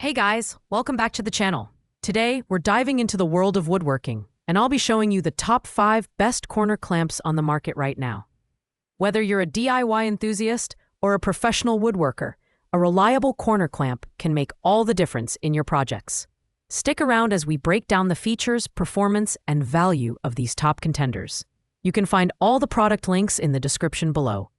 Hey guys, welcome back to the channel. Today, we're diving into the world of woodworking, and I'll be showing you the top 5 best corner clamps on the market right now. Whether you're a DIY enthusiast or a professional woodworker, a reliable corner clamp can make all the difference in your projects. Stick around as we break down the features, performance, and value of these top contenders. You can find all the product links in the description below.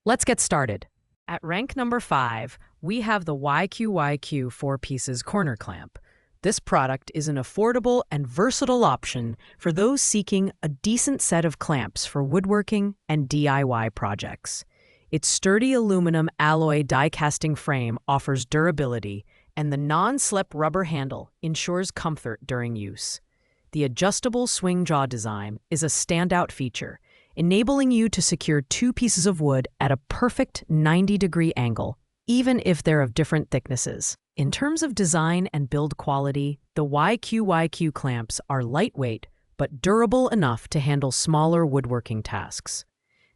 Let's get started. At rank number 5, we have the YQYQ 4 Pieces Corner Clamp. This product is an affordable and versatile option for those seeking a decent set of clamps for woodworking and DIY projects. Its sturdy aluminum alloy die-casting frame offers durability, and the non-slip rubber handle ensures comfort during use. The adjustable swing jaw design is a standout feature, enabling you to secure 2 pieces of wood at a perfect 90-degree angle, even if they're of different thicknesses. In terms of design and build quality, the YQYQ clamps are lightweight but durable enough to handle smaller woodworking tasks.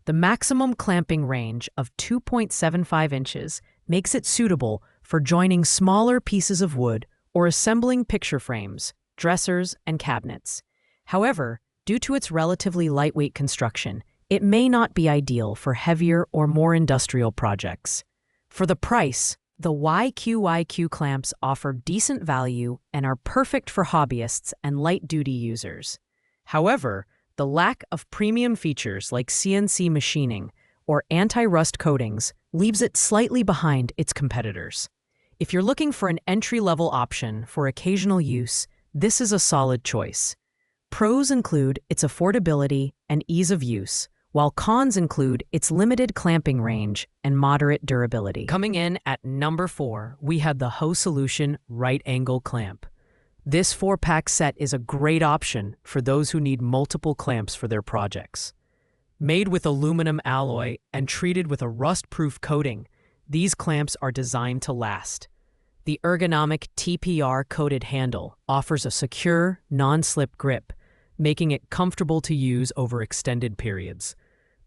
The maximum clamping range of 2.75 inches makes it suitable for joining smaller pieces of wood or assembling picture frames, dressers, and cabinets. However, due to its relatively lightweight construction, it may not be ideal for heavier or more industrial projects. For the price, the YQYQ clamps offer decent value and are perfect for hobbyists and light-duty users. However, the lack of premium features like CNC machining or anti-rust coatings leaves it slightly behind its competitors. If you're looking for an entry-level option for occasional use, this is a solid choice. Pros include its affordability and ease of use, while cons include its limited clamping range and moderate durability. Coming in at number 4, we have the Ho Solution Right Angle Clamp. This 4-pack set is a great option for those who need multiple clamps for their projects. Made with aluminum alloy and treated with a rust-proof coating, these clamps are designed to last. The ergonomic TPR-coated handle offers a secure, non-slip grip, making it comfortable to use over extended periods.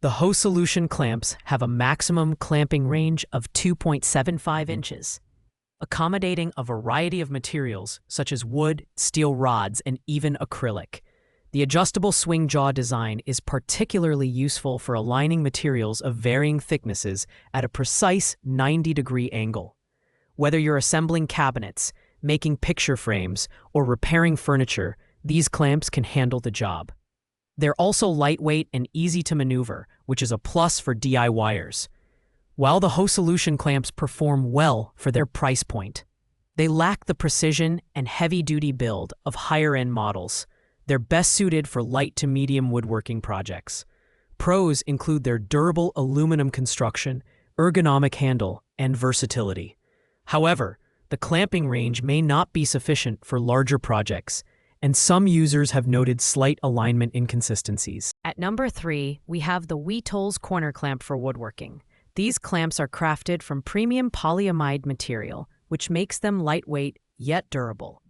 The Ho Solution clamps have a maximum clamping range of 2.75 inches, accommodating a variety of materials such as wood, steel rods, and even acrylic. The adjustable swing jaw design is particularly useful for aligning materials of varying thicknesses at a precise 90-degree angle. Whether you're assembling cabinets, making picture frames, or repairing furniture, these clamps can handle the job. They're also lightweight and easy to maneuver, which is a plus for DIYers. While the Ho Solution clamps perform well for their price point, they lack the precision and heavy-duty build of higher-end models. They're best suited for light to medium woodworking projects. Pros include their durable aluminum construction, ergonomic handle, and versatility. However, the clamping range may not be sufficient for larger projects, and some users have noted slight alignment inconsistencies. At number 3, we have the WeTools Corner Clamp for woodworking. These clamps are crafted from premium polyamide material, which makes them lightweight yet durable.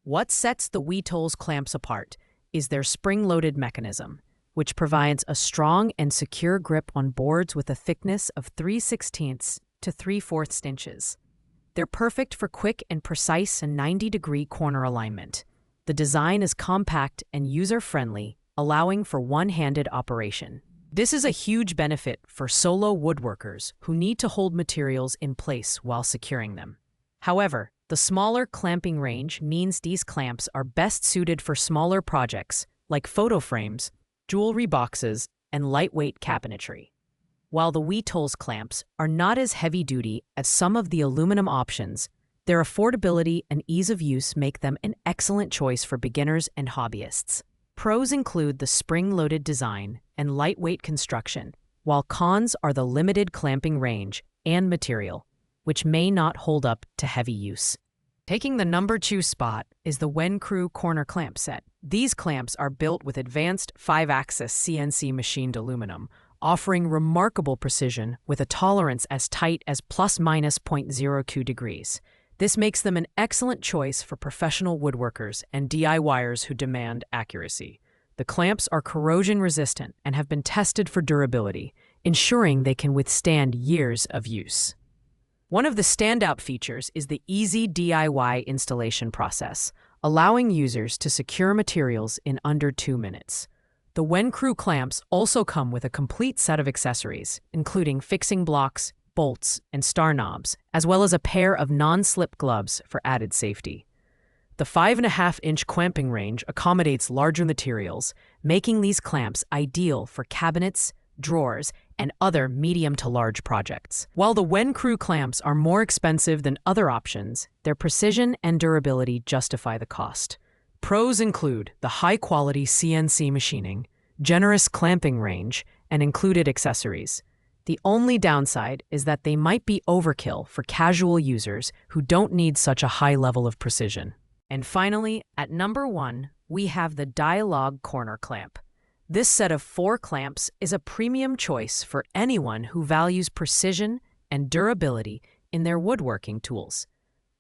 What sets the WeTools clamps apart is their spring-loaded mechanism, which provides a strong and secure grip on boards with a thickness of 3/16 to 3/4 inches. They're perfect for quick and precise and 90-degree corner alignment. The design is compact and user-friendly, allowing for one-handed operation. This is a huge benefit for solo woodworkers who need to hold materials in place while securing them. However, the smaller clamping range means these clamps are best suited for smaller projects like photo frames, jewelry boxes, and lightweight cabinetry. While the WeTools clamps are not as heavy-duty as some of the aluminum options, their affordability and ease of use make them an excellent choice for beginners and hobbyists. Pros include the spring-loaded design and lightweight construction, while cons are the limited clamping range and material, which may not hold up to heavy use. Taking the number 2 spot is the WenCrew Corner Clamp Set. These clamps are built with advanced 5-axis CNC machined aluminum, offering remarkable precision with a tolerance as tight as ±0.02 degrees. This makes them an excellent choice for professional woodworkers and DIYers who demand accuracy. The clamps are corrosion-resistant and have been tested for durability, ensuring they can withstand years of use. One of the standout features is the easy DIY installation process, allowing users to secure materials in under 2 minutes. The WenCrew clamps also come with a complete set of accessories, including fixing blocks, bolts, and star knobs, as well as a pair of non-slip gloves for added safety. The 5.5-inch clamping range accommodates larger materials, making these clamps ideal for cabinets, drawers, and other medium to large projects. While the WenCrew clamps are more expensive than other options, their precision and durability justify the cost. Pros include the high-quality CNC machining, generous clamping range, and included accessories. The only downside is that they might be overkill for casual users who don't need such a high level of precision. And finally, at number 1, we have the Dialogue Corner Clamp. This set of 4 clamps is a premium choice for anyone who values precision and durability in their woodworking tools.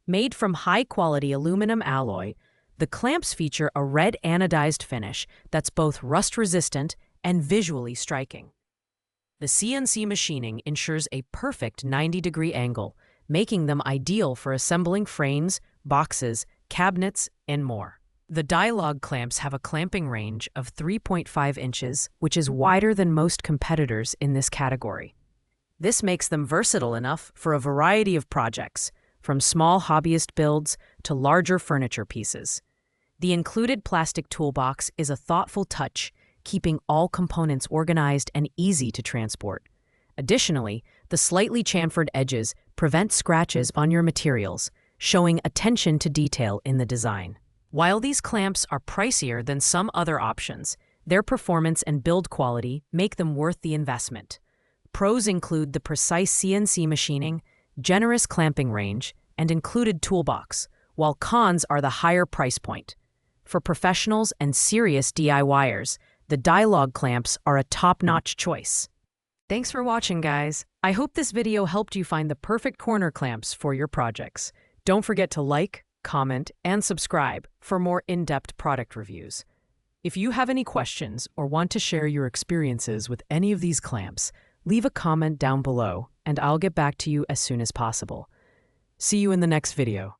Made from high-quality aluminum alloy, the clamps feature a red anodized finish that's both rust-resistant and visually striking. The CNC machining ensures a perfect 90-degree angle, making them ideal for assembling frames, boxes, cabinets, and more. The Dialogue clamps have a clamping range of 3.5 inches, which is wider than most competitors in this category. This makes them versatile enough for a variety of projects, from small hobbyist builds to larger furniture pieces. The included plastic toolbox is a thoughtful touch, keeping all components organized and easy to transport. Additionally, the slightly chamfered edges prevent scratches on your materials, showing attention to detail in the design. While these clamps are pricier than some other options, their performance and build quality make them worth the investment. Pros include the precise CNC machining, generous clamping range, and included toolbox, while cons are the higher price point. For professionals and serious DIYers, the Dialogue clamps are a top-notch choice. Thanks for watching, guys. I hope this video helped you find the perfect corner clamps for your projects. Don't forget to like, comment, and subscribe for more in-depth product reviews. If you have any questions or want to share your experiences with any of these clamps, leave a comment down below and I'll get back to you as soon as possible. See you in the next video.